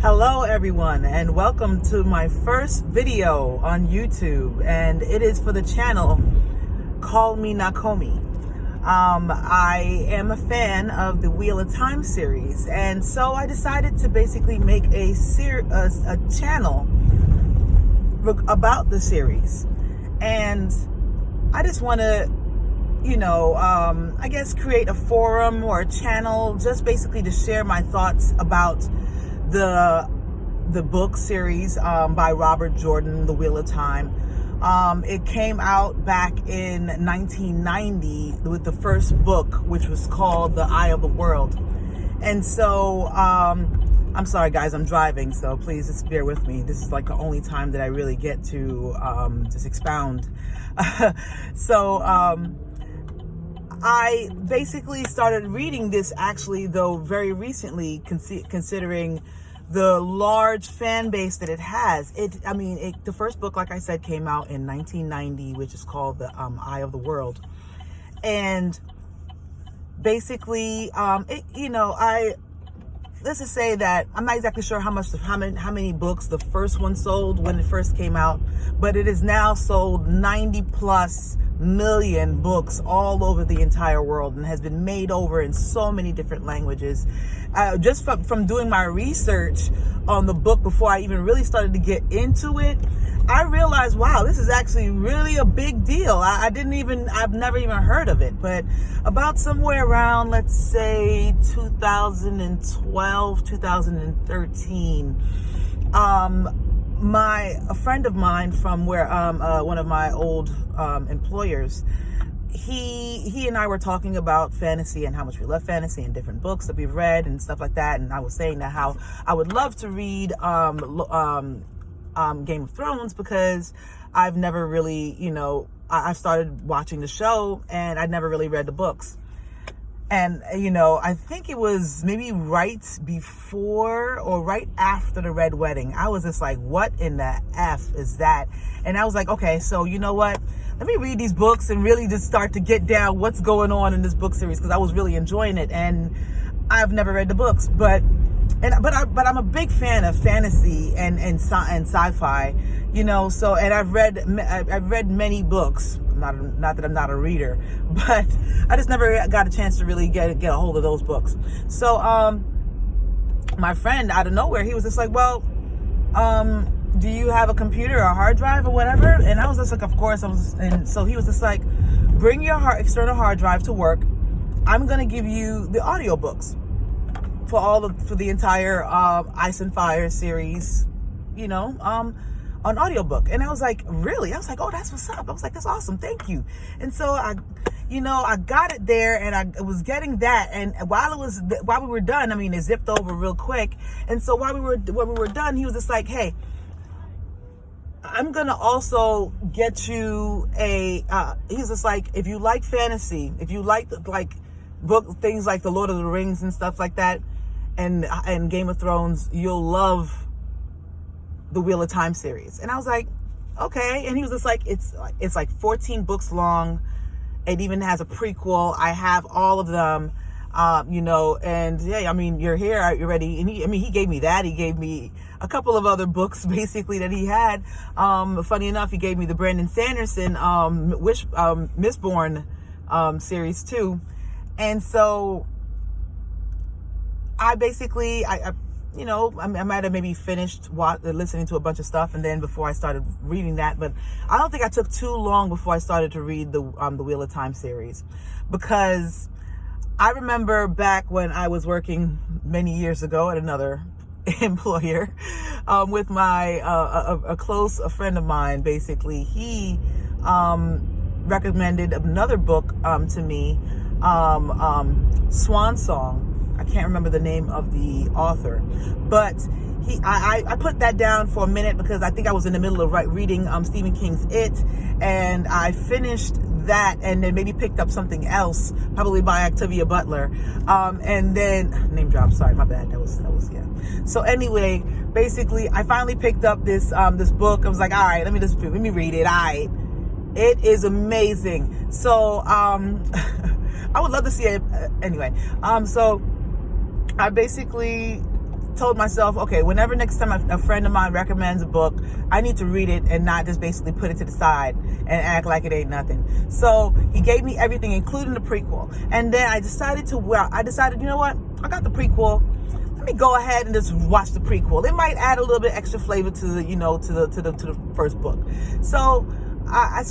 Hello everyone, and welcome to my first video on YouTube, and it is for the channel CallmeNakomi. I am a fan of the Wheel of Time series, and so I decided to basically make a channel about the series. And I just want to I guess create a forum or a channel just basically to share my thoughts about the book series by Robert Jordan, The Wheel of Time. It came out back in 1990 with the first book, which was called The Eye of the World. And so I'm sorry guys, I'm driving, so please just bear with me. This is like the only time that I really get to just expound. I basically started reading this actually, though, very recently, considering the large fan base that it has. The first book, like I said, came out in 1990, which is called The Eye of the World. And basically, let's just say that I'm not exactly sure how many books the first one sold when it first came out, but it has now sold 90 plus million books all over the entire world and has been made over in so many different languages. Just from doing my research on the book before I even really started to get into it, I realized, wow, this is actually really a big deal. I've never even heard of it. But about somewhere around, let's say 2012, 2013, a friend of mine from where one of my old employers, he and I were talking about fantasy and how much we love fantasy and different books that we've read and stuff like that. And I was saying that how I would love to read Game of Thrones, because I've never really, I started watching the show and I'd never really read the books. And, I think it was maybe right before or right after the Red Wedding. I was just like, what in the F is that? And I was like, okay, so you know what? Let me read these books and really just start to get down what's going on in this book series, because I was really enjoying it. And I've never read the books, but I'm a big fan of fantasy and sci-fi, so, and I've read many books. Not that I'm not a reader, but I just never got a chance to really get a hold of those books. So my friend, out of nowhere, he was just like, well, do you have a computer or a hard drive or whatever? And I was just like, of course. And so he was just like, bring your external hard drive to work. I'm gonna give you the audiobooks for the entire Ice and Fire series, on audiobook. And I was like, really? I was like, oh, that's what's up. I was like, that's awesome. Thank you. And so I got it there, and I was getting that. And while we were done, it zipped over real quick. And so when we were done, he was just like, hey, I'm going to also get you he's just like, if you like fantasy, if you like things like the Lord of the Rings and stuff like that, and Game of Thrones, you'll love the Wheel of Time series. And I was like, okay. And he was just like, it's like 14 books long. It even has a prequel. I have all of them, and yeah, you're here, you're ready. And he gave me that. He gave me a couple of other books basically that he had. Funny enough, he gave me the Brandon Sanderson, Mistborn, series too. And so I basically, I might have maybe finished listening to a bunch of stuff, and then before I started reading that, but I don't think I took too long before I started to read the Wheel of Time series, because I remember back when I was working many years ago at another employer, with my a close friend of mine. Basically, he recommended another book to me, Swan Song. I can't remember the name of the author, but I put that down for a minute because I think I was in the middle of reading Stephen King's It, and I finished that and then maybe picked up something else, probably by Octavia Butler, and then name drop. Sorry, my bad. That was yeah. So anyway, basically, I finally picked up this book. I was like, all right, let me read it. All right, it is amazing. So I would love to see it anyway. So I basically told myself, okay, whenever next time a friend of mine recommends a book, I need to read it and not just basically put it to the side and act like it ain't nothing. So he gave me everything, including the prequel. And then I decided, you know what? I got the prequel. Let me go ahead and just watch the prequel. It might add a little bit extra flavor to the, to the first book. So I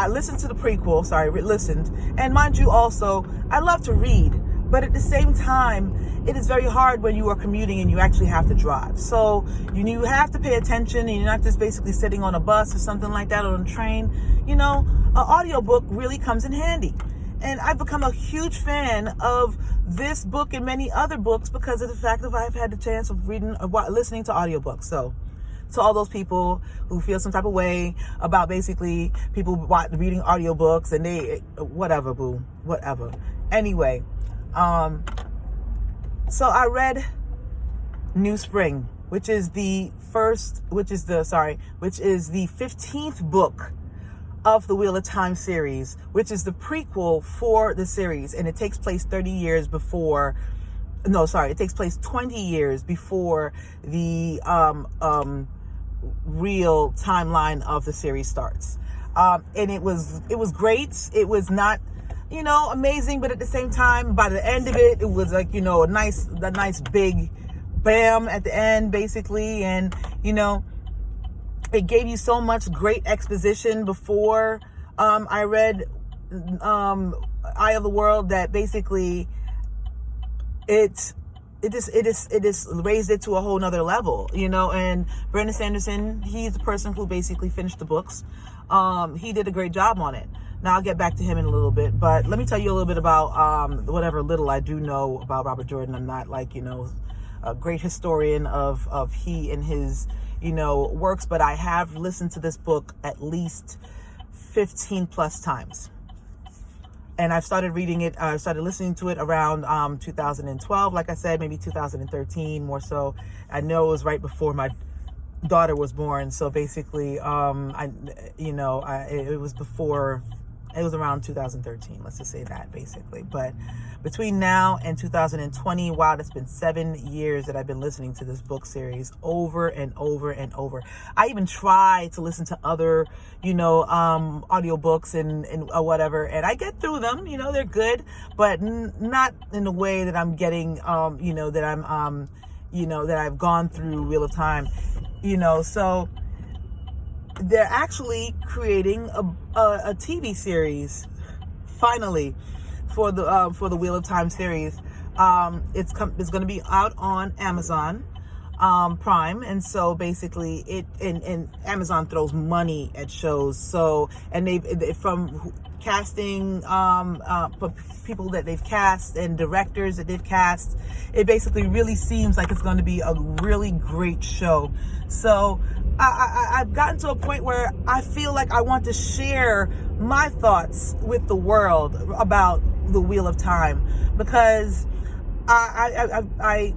listened to the prequel, listened. And mind you also, I love to read, but at the same time, it is very hard when you are commuting and you actually have to drive. So you have to pay attention, and you're not just basically sitting on a bus or something like that, or on a train. An audiobook really comes in handy. And I've become a huge fan of this book and many other books because of the fact that I've had the chance of listening to audiobooks. So to all those people who feel some type of way about basically people reading audiobooks and they, whatever. Anyway, so I read New Spring, which is the 15th book of the Wheel of Time series, which is the prequel for the series, and it takes place 20 years before the real timeline of the series starts. And it was great. It was not, amazing, but at the same time, by the end of it, it was like, a nice big bam at the end, basically. And, it gave you so much great exposition before I read Eye of the World that basically it just raised it to a whole nother level, and Brandon Sanderson, he's the person who basically finished the books. He did a great job on it. Now I'll get back to him in a little bit, but let me tell you a little bit about whatever little I do know about Robert Jordan. I'm not like, a great historian of he and his, works, but I have listened to this book at least 15 plus times. And I've started reading it, started listening to it around 2012, like I said, maybe 2013 more so. I know it was right before my daughter was born. So basically, it was around 2013, let's just say that, basically. But between now and 2020, wow, it's been 7 years that I've been listening to this book series over and over and over. I even try to listen to other, audiobooks and whatever, and I get through them, they're good, but not in the way that I'm getting, that I've gone through Wheel of Time, so they're actually creating a TV series finally for the Wheel of Time series. It's going to be out on Amazon Prime, and so basically and Amazon throws money at shows. So and they from casting people that they've cast and directors that they've cast, it basically really seems like it's going to be a really great show. So I've gotten to a point where I feel like I want to share my thoughts with the world about the Wheel of Time, because I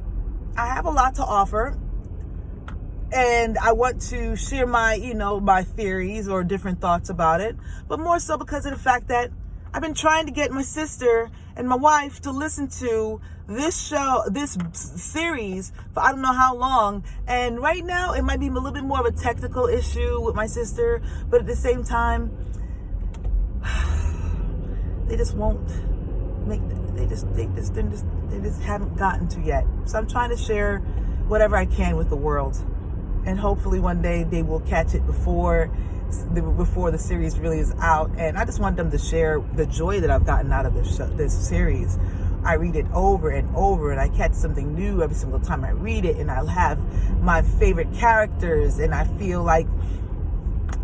have a lot to offer, and I want to share my, my theories or different thoughts about it, but more so because of the fact that I've been trying to get my sister and my wife to listen to this series for I don't know how long. And right now it might be a little bit more of a technical issue with my sister, but at the same time, they just won't make, they just haven't gotten to yet. So I'm trying to share whatever I can with the world. And hopefully one day they will catch it before the series really is out. And I just want them to share the joy that I've gotten out of this series. I read it over and over, and I catch something new every single time I read it, and I'll have my favorite characters, and I feel like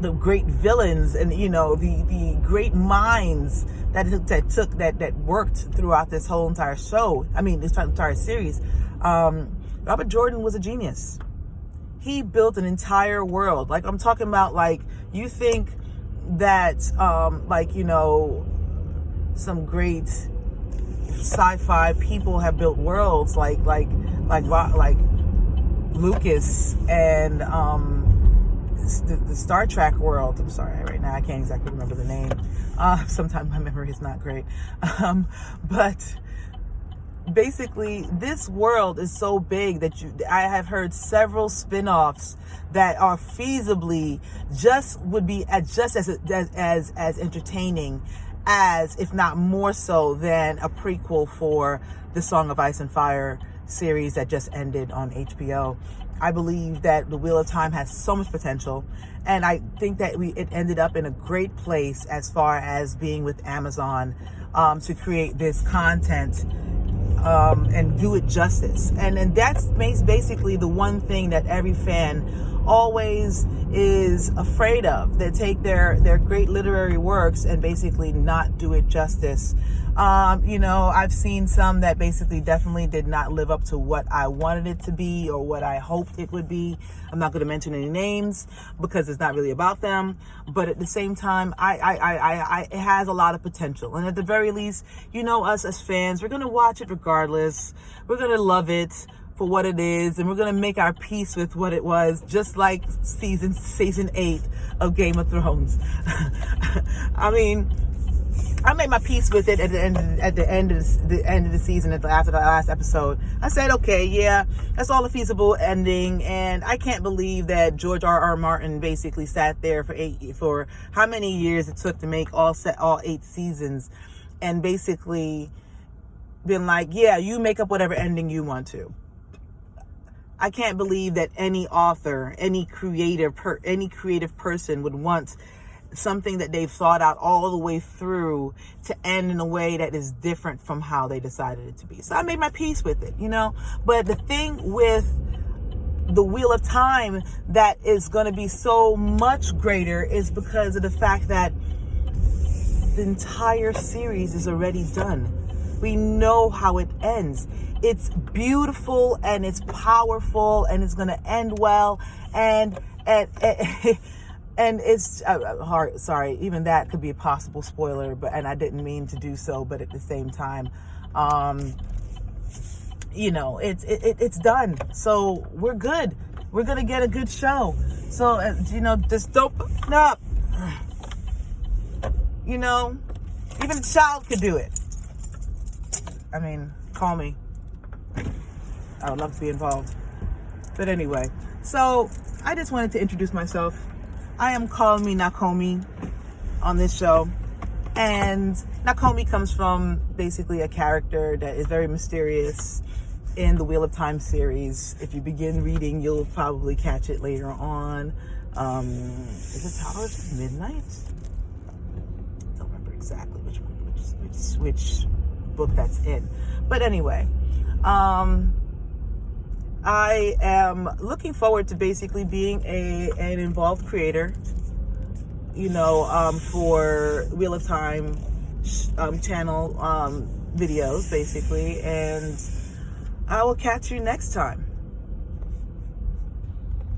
the great villains and the great minds that worked throughout this whole entire show. I mean, this entire series. Robert Jordan was a genius. He built an entire world. Like, I'm talking about, like, you think that some great sci-fi people have built worlds like Lucas and the Star Trek world. I'm sorry, right now I can't exactly remember the name. Sometimes my memory is not great. But basically this world is so big that I have heard several spin-offs that are feasibly would be just as entertaining as, if not more so, than a prequel for the Song of Ice and Fire series that just ended on HBO. I believe that the Wheel of Time has so much potential, and I think that it ended up in a great place as far as being with Amazon to create this content and do it justice. And that's basically the one thing that every fan always is afraid of. They take their great literary works and basically not do it justice. I've seen some that basically definitely did not live up to what I wanted it to be or what I hoped it would be. I'm not going to mention any names because it's not really about them. But at the same time, it has a lot of potential. And at the very least, us as fans, we're going to watch it regardless. We're going to love it for what it is, and we're going to make our peace with what it was, just like season 8 of Game of Thrones. I mean, I made my peace with it at the end of the season, after the last episode. I said, okay, yeah, that's all a feasible ending, and I can't believe that George R.R. Martin basically sat there for how many years it took to make all 8 seasons, and basically been like, yeah, you make up whatever ending you want to. I can't believe that any author, any creative person would want something that they've thought out all the way through to end in a way that is different from how they decided it to be. So I made my peace with it, But the thing with the Wheel of Time that is going to be so much greater is because of the fact that the entire series is already done. We know how it ends. It's beautiful and it's powerful and it's going to end well. And it's hard. Sorry, even that could be a possible spoiler, and I didn't mean to do so. But at the same time, it's done. So we're good. We're gonna get a good show. So just don't up. Even a child could do it. I mean, call me. I would love to be involved. But anyway, so I just wanted to introduce myself. I am CallmeNakomi on this show. And Nakomi comes from basically a character that is very mysterious in the Wheel of Time series. If you begin reading, you'll probably catch it later on. Is it Towers of Midnight? I don't remember exactly which book that's in. But anyway, I am looking forward to basically being an involved creator, for Wheel of Time channel videos, basically. And I will catch you next time.